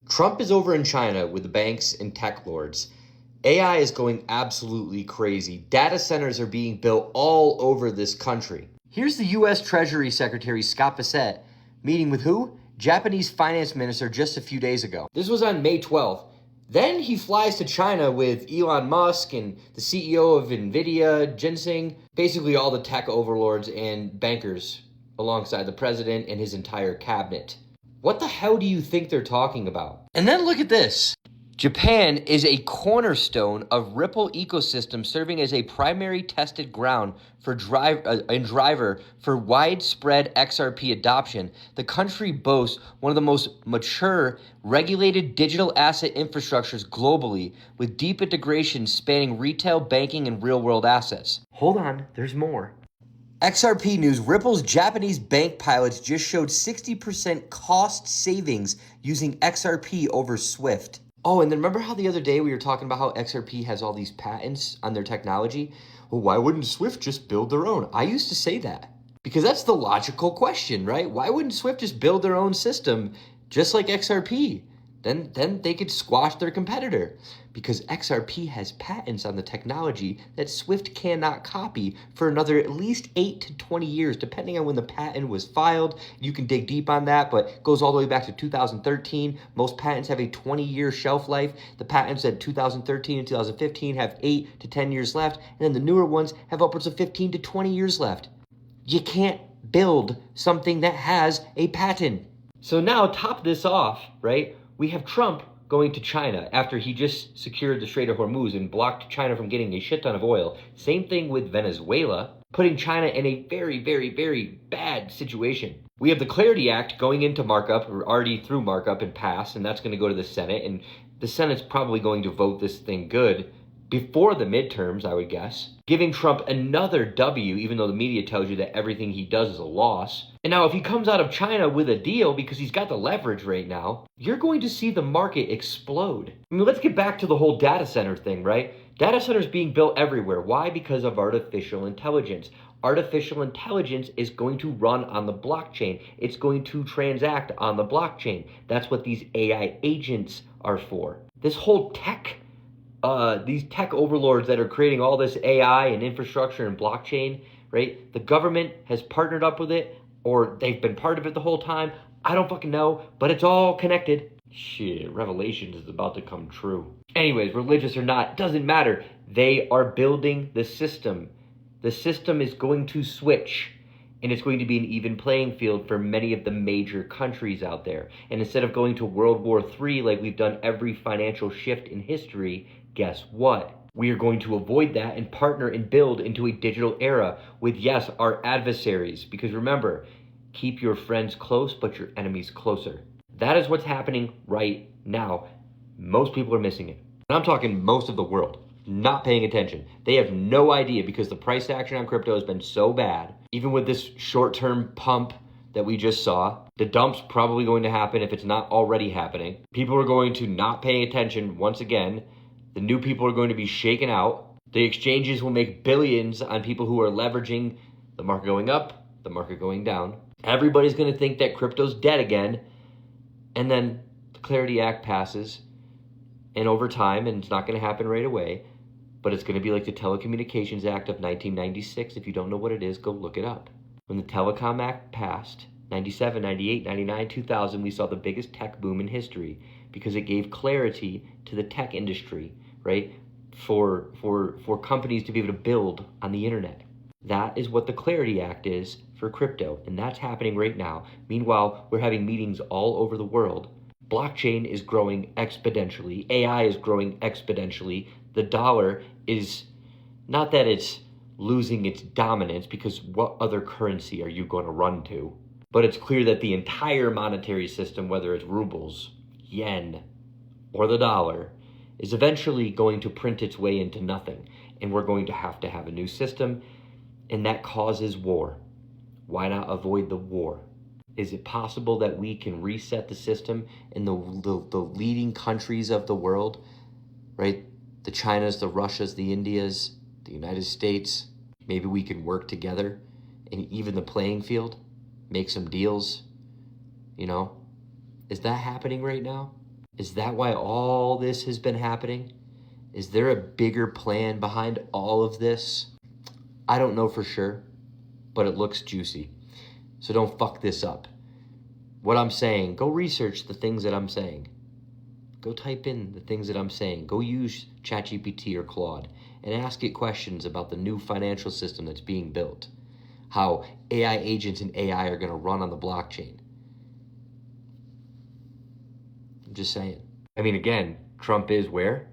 Trump is over in China with the banks and tech lords. AI is going absolutely crazy. Data centers are being built all over this country. Here's the U.S. Treasury Secretary Scott Bessent meeting with who? Japanese finance minister just a few days ago. This was on May 12th. Then he flies to China with Elon Musk and the CEO of NVIDIA, Jensen, basically all the tech overlords and bankers alongside the president and his entire cabinet. What the hell do you think they're talking about? And then look at this. Japan is a cornerstone of Ripple ecosystem, serving as a primary tested ground for driver for widespread XRP adoption. The country boasts one of the most mature, regulated digital asset infrastructures globally, with deep integration spanning retail, banking, and real-world assets. Hold on, there's more. XRP news, Ripple's Japanese bank pilots just showed 60% cost savings using XRP over Swift. Oh, and then remember how the other day we were talking about how XRP has all these patents on their technology? Well, why wouldn't Swift just build their own? I used to say that because that's the logical question, right? Why wouldn't Swift just build their own system just like XRP? Then they could squash their competitor because XRP has patents on the technology that Swift cannot copy for another at least 8 to 20 years, depending on when the patent was filed. You can dig deep on that, but it goes all the way back to 2013. Most patents have a 20-year shelf life. The patents at 2013 and 2015 have 8 to 10 years left, and then the newer ones have upwards of 15 to 20 years left. You can't build something that has a patent. So now top this off, right? We have Trump going to China after he just secured the Strait of Hormuz and blocked China from getting a shit ton of oil. Same thing with Venezuela, putting China in a very, very, very bad situation. We have the Clarity Act going into markup, or already through markup and passed, and that's going to go to the Senate. And the Senate's probably going to vote this thing good before the midterms, I would guess, giving Trump another W, even though the media tells you that everything he does is a loss. And now if he comes out of China with a deal because he's got the leverage right now, you're going to see the market explode. I mean, let's get back to the whole data center thing, right? Data centers being built everywhere. Why? Because of artificial intelligence. Artificial intelligence is going to run on the blockchain. It's going to transact on the blockchain. That's what these AI agents are for. This whole these tech overlords that are creating all this AI and infrastructure and blockchain, right? The government has partnered up with it, or they've been part of it the whole time. I don't fucking know, but it's all connected. Shit, Revelations is about to come true. Anyways, religious or not, doesn't matter. They are building the system. The system is going to switch, and it's going to be an even playing field for many of the major countries out there. And instead of going to World War III like we've done every financial shift in history, guess what? We are going to avoid that and partner and build into a digital era with, yes, our adversaries. Because remember, keep your friends close, but your enemies closer. That is what's happening right now. Most people are missing it. And I'm talking most of the world, not paying attention. They have no idea because the price action on crypto has been so bad. Even with this short-term pump that we just saw, the dump's probably going to happen if it's not already happening. People are going to not pay attention once again. The new people are going to be shaken out. The exchanges will make billions on people who are leveraging the market going up, the market going down. Everybody's going to think that crypto's dead again. And then the Clarity Act passes. And over time, and it's not going to happen right away, but it's going to be like the Telecommunications Act of 1996. If you don't know what it is, go look it up. When the Telecom Act passed, 97, 98, 99, 2000, we saw the biggest tech boom in history because it gave clarity to the tech industry, right? For companies to be able to build on the internet. That is what the Clarity Act is for crypto, and that's happening right now. Meanwhile, we're having meetings all over the world. Blockchain is growing exponentially. AI is growing exponentially. The dollar is, not that it's losing its dominance, because what other currency are you going to run to? But it's clear that the entire monetary system, whether it's rubles, yen, or the dollar, is eventually going to print its way into nothing. And we're going to have a new system, and that causes war. Why not avoid the war? Is it possible that we can reset the system in the leading countries of the world, right? The Chinas, the Russias, the Indias, the United States. Maybe we can work together and even the playing field, make some deals, you know? Is that happening right now? Is that why all this has been happening? Is there a bigger plan behind all of this? I don't know for sure, but it looks juicy. So don't fuck this up. What I'm saying, go research the things that I'm saying. Go type in the things that I'm saying. Go use ChatGPT or Claude and ask it questions about the new financial system that's being built. How AI agents and AI are going to run on the blockchain. I'm just saying. I mean, again, Trump is where?